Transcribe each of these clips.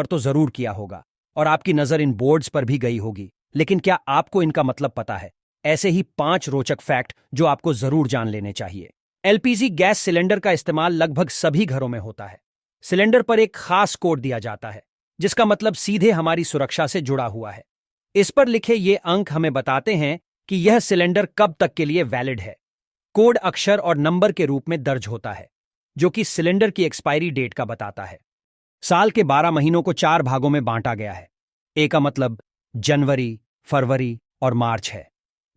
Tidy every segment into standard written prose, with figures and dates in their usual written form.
पर तो जरूर किया होगा और आपकी नजर इन बोर्ड्स पर भी गई होगी, लेकिन क्या आपको इनका मतलब पता है? ऐसे ही 5 रोचक फैक्ट जो आपको जरूर जान लेने चाहिए। एलपीजी गैस सिलेंडर का इस्तेमाल लगभग सभी घरों में होता है। सिलेंडर पर एक खास कोड दिया जाता है, जिसका मतलब सीधे हमारी सुरक्षा से जुड़ा हुआ है। इस पर लिखे ये अंक हमें बताते हैं कि यह सिलेंडर कब तक के लिए वैलिड है। कोड अक्षर और नंबर के रूप में दर्ज होता है, जो कि सिलेंडर की एक्सपायरी डेट का बताता है। साल के 12 महीनों को 4 भागों में बांटा गया है। ए का मतलब जनवरी, फरवरी और मार्च है।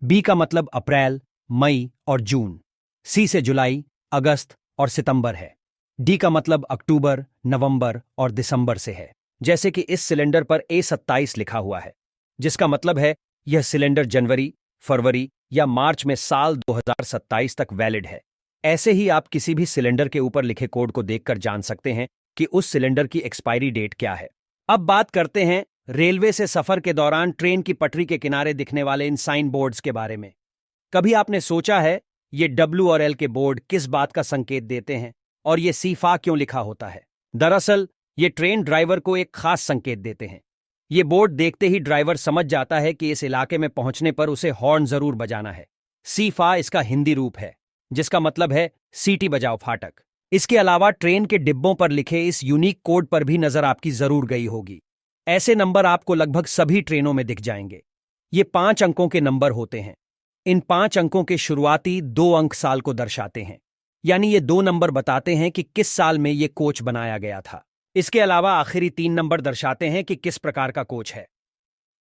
बी का मतलब अप्रैल, मई और जून। सी से जुलाई, अगस्त और सितंबर है। डी का मतलब अक्टूबर, नवंबर और दिसंबर से है। जैसे कि इस सिलेंडर पर A27 लिखा हुआ है, जिसका मतलब है यह सिलेंडर जनवरी, फरवरी या मार्च में साल 2027 तक वैलिड है। ऐसे ही आप किसी भी सिलेंडर के ऊपर लिखे कोड को देखकर जान सकते हैं कि उस सिलेंडर की एक्सपायरी डेट क्या है। अब बात करते हैं रेलवे से सफर के दौरान ट्रेन की पटरी के किनारे दिखने वाले इन साइन बोर्ड्स के बारे में। कभी आपने सोचा है ये W और L के बोर्ड किस बात का संकेत देते हैं और ये सीफा क्यों लिखा होता है? दरअसल ये ट्रेन ड्राइवर को एक खास संकेत देते हैं। ये बोर्ड देखते ही ड्राइवर समझ जाता है कि इस इलाके में पहुंचने पर उसे हॉर्न जरूर बजाना है। सीफा इसका हिंदी रूप है, जिसका मतलब है सीटी बजाओ फाटक। इसके अलावा ट्रेन के डिब्बों पर लिखे इस यूनिक कोड पर भी नजर आपकी जरूर गई होगी। ऐसे नंबर आपको लगभग सभी ट्रेनों में दिख जाएंगे। ये 5 अंकों के नंबर होते हैं। इन 5 अंकों के शुरुआती 2 अंक साल को दर्शाते हैं, यानी ये 2 नंबर बताते हैं कि किस साल में ये कोच बनाया गया था। इसके अलावा आखिरी 3 नंबर दर्शाते हैं कि किस प्रकार का कोच है।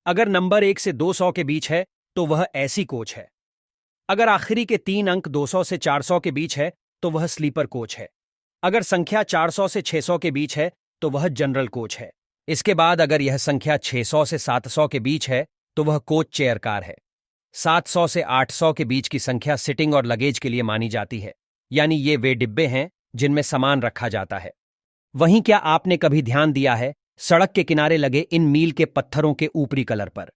अगर नंबर 1 से 200 के बीच है तो वह एसी कोच है। अगर आखिरी के 3 अंक 200 से 400 के बीच है तो वह स्लीपर कोच है। अगर संख्या 400 से 600 के बीच है तो वह जनरल कोच है। इसके बाद अगर यह संख्या 600 से 700 के बीच है तो वह कोच चेयर कार है। 700 से 800 के बीच की संख्या सिटिंग और लगेज के लिए मानी जाती है, यानी ये वे डिब्बे हैं जिनमें सामान रखा जाता है। वहीं क्या आपने कभी ध्यान दिया है सड़क के किनारे लगे इन मील के पत्थरों के ऊपरी कलर पर?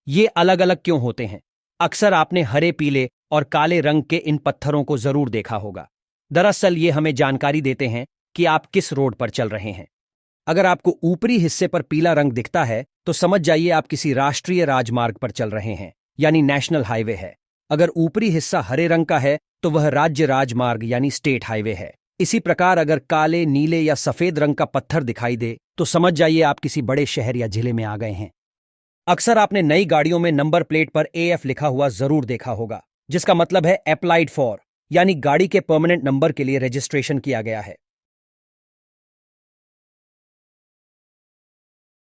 ये अलग अलग क्यों होते हैं? अक्सर आपने हरे, पीले और काले रंग के इन पत्थरों को जरूर देखा होगा। दरअसल ये हमें जानकारी देते हैं कि आप किस रोड पर चल रहे हैं। अगर आपको ऊपरी हिस्से पर पीला रंग दिखता है तो समझ जाइए आप किसी राष्ट्रीय राजमार्ग पर चल रहे हैं, यानी नेशनल हाईवे है। अगर ऊपरी हिस्सा हरे रंग का है तो वह राज्य राजमार्ग यानी स्टेट हाईवे है। इसी प्रकार अगर काले, नीले या सफेद रंग का पत्थर दिखाई दे तो समझ जाइए आप किसी बड़े शहर या जिले में आ गए हैं। अक्सर आपने नई गाड़ियों में नंबर प्लेट पर AF लिखा हुआ जरूर देखा होगा, जिसका मतलब है अप्लाइड फॉर, यानी गाड़ी के परमानेंट नंबर के लिए रजिस्ट्रेशन किया गया है।